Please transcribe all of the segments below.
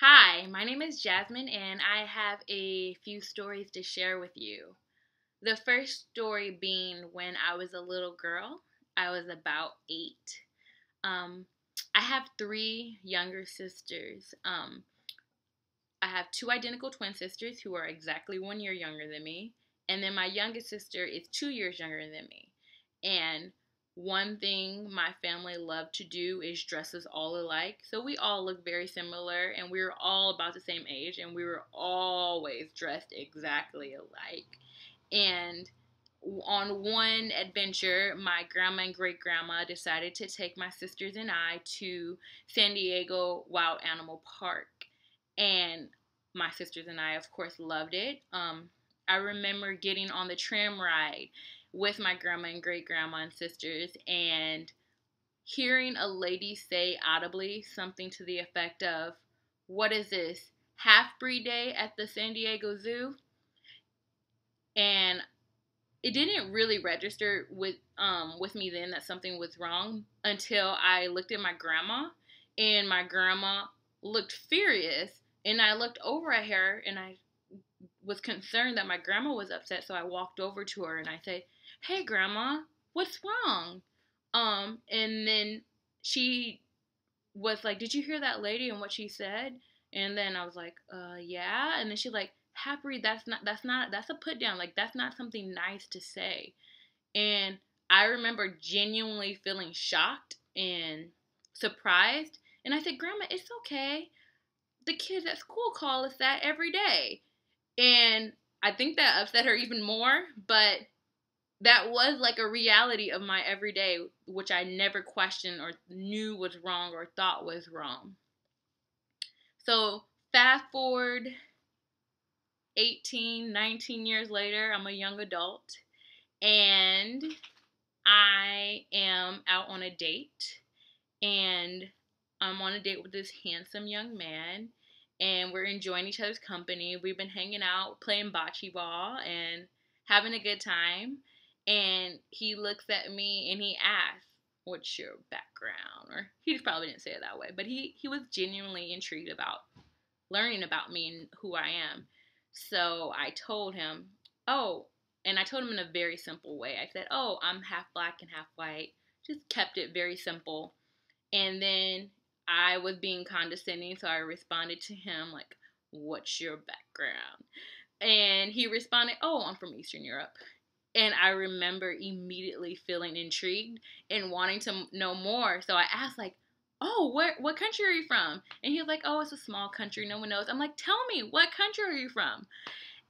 Hi, my name is Jasmine, and I have a few stories to share with you. The first story being when I was a little girl. I was about 8. Um, I have three younger sisters. I have two identical twin sisters who are exactly 1 year younger than me, and then my youngest sister is 2 years younger than me. And one thing my family loved to do is dress us all alike. So we all look very similar, and we were all about the same age, and we were always dressed exactly alike. And on one adventure, my grandma and great grandma decided to take my sisters and I to San Diego Wild Animal Park. And my sisters and I, of course, loved it. I remember getting on the tram ride with my grandma and great grandma and sisters and hearing a lady say audibly something to the effect of, "What is this? Half breed day at the San Diego Zoo?" And it didn't really register with me then that something was wrong until I looked at my grandma, and my grandma looked furious, and I looked over at her and I was concerned that my grandma was upset, so I walked over to her and I said, "Hey grandma, what's wrong?" And then she was like, "Did you hear that lady and what she said?" And then I was like, yeah. And then she's like, "Happy, that's a put down. Like, that's not something nice to say." And I remember genuinely feeling shocked and surprised. And I said, "Grandma, it's okay. The kids at school call us that every day." And I think that upset her even more, but that was like a reality of my everyday, which I never questioned or knew was wrong or thought was wrong. So fast forward 18, 19 years later, I'm a young adult and I am out on a date, and I'm on a date with this handsome young man, and we're enjoying each other's company. We've been hanging out, playing bocce ball, and having a good time. And he looks at me and he asks, "What's your background?" Or he probably didn't say it that way, but he was genuinely intrigued about learning about me and who I am. So I told him, "Oh," and I told him in a very simple way. I said, "Oh, I'm half black and half white." Just kept it very simple. And then I was being condescending, so I responded to him like, "What's your background?" And he responded, "Oh, I'm from Eastern Europe." And I remember immediately feeling intrigued and wanting to know more. So I asked, like, "Oh, what country are you from?" And he was like, "Oh, it's a small country. No one knows." I'm like, "Tell me, what country are you from?"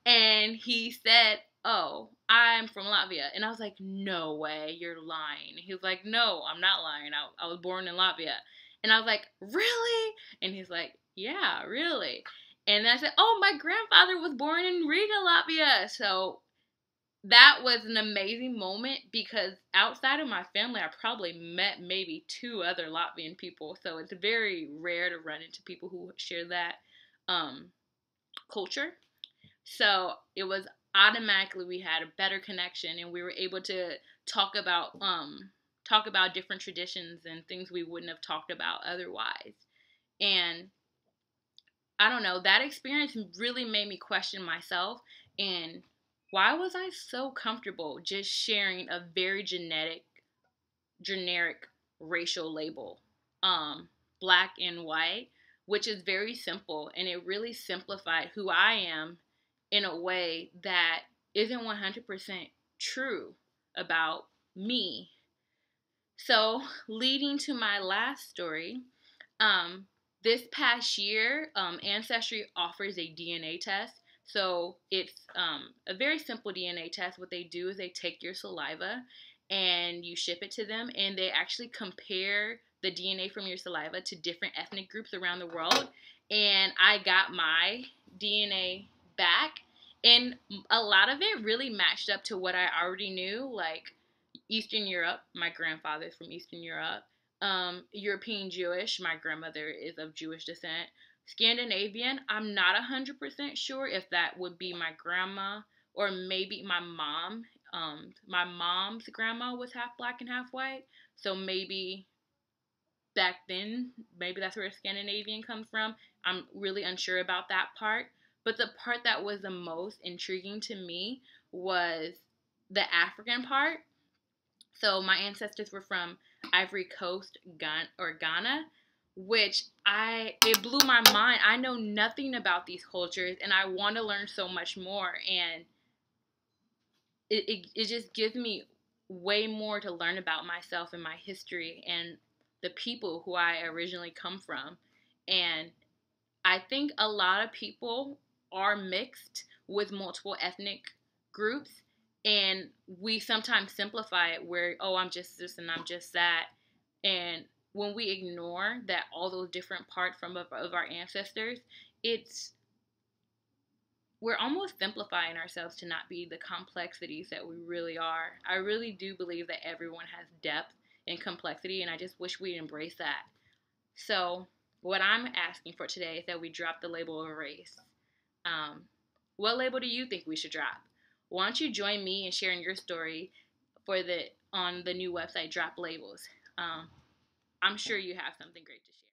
And he said, "Oh, I'm from Latvia." And I was like, "No way, you're lying." He was like, "No, I'm not lying. I was born in Latvia." And I was like, "Really?" And he's like, "Yeah, really." And then I said, "Oh, my grandfather was born in Riga, Latvia." So that was an amazing moment because outside of my family, I probably met maybe two other Latvian people. So it's very rare to run into people who share that um, culture. So it was automatically we had a better connection, and we were able to talk about talk about different traditions and things we wouldn't have talked about otherwise. And I don't know, that experience really made me question myself and why was I so comfortable just sharing a very generic racial label, um, black and white, which is very simple, and it really simplified who I am in a way that isn't 100% true about me. So, leading to my last story, um, this past year, Ancestry offers a DNA test. So it's a very simple DNA test. What they do is they take your saliva and you ship it to them, and they actually compare the DNA from your saliva to different ethnic groups around the world. And I got my DNA back, and a lot of it really matched up to what I already knew, like Eastern Europe. My grandfather's from Eastern Europe. European Jewish. My grandmother is of Jewish descent. Scandinavian. I'm not 100% sure if that would be my grandma or maybe my mom. My mom's grandma was half black and half white. So maybe back then, maybe that's where Scandinavian comes from. I'm really unsure about that part. But the part that was the most intriguing to me was the African part. So my ancestors were from Ivory Coast, Ghana, which it blew my mind. I know nothing about these cultures, and I want to learn so much more. And it just gives me way more to learn about myself and my history and the people who I originally come from. And I think a lot of people are mixed with multiple ethnic groups, and we sometimes simplify it where, oh, I'm just this and I'm just that. And when we ignore that all those different parts of our ancestors, it's we're almost simplifying ourselves to not be the complexities that we really are. I really do believe that everyone has depth and complexity, and I just wish we'd embrace that. So, what I'm asking for today is that we drop the label of race. Um, what label do you think we should drop? Why don't you join me in sharing your story on the new website, Drop Labels? I'm sure you have something great to share.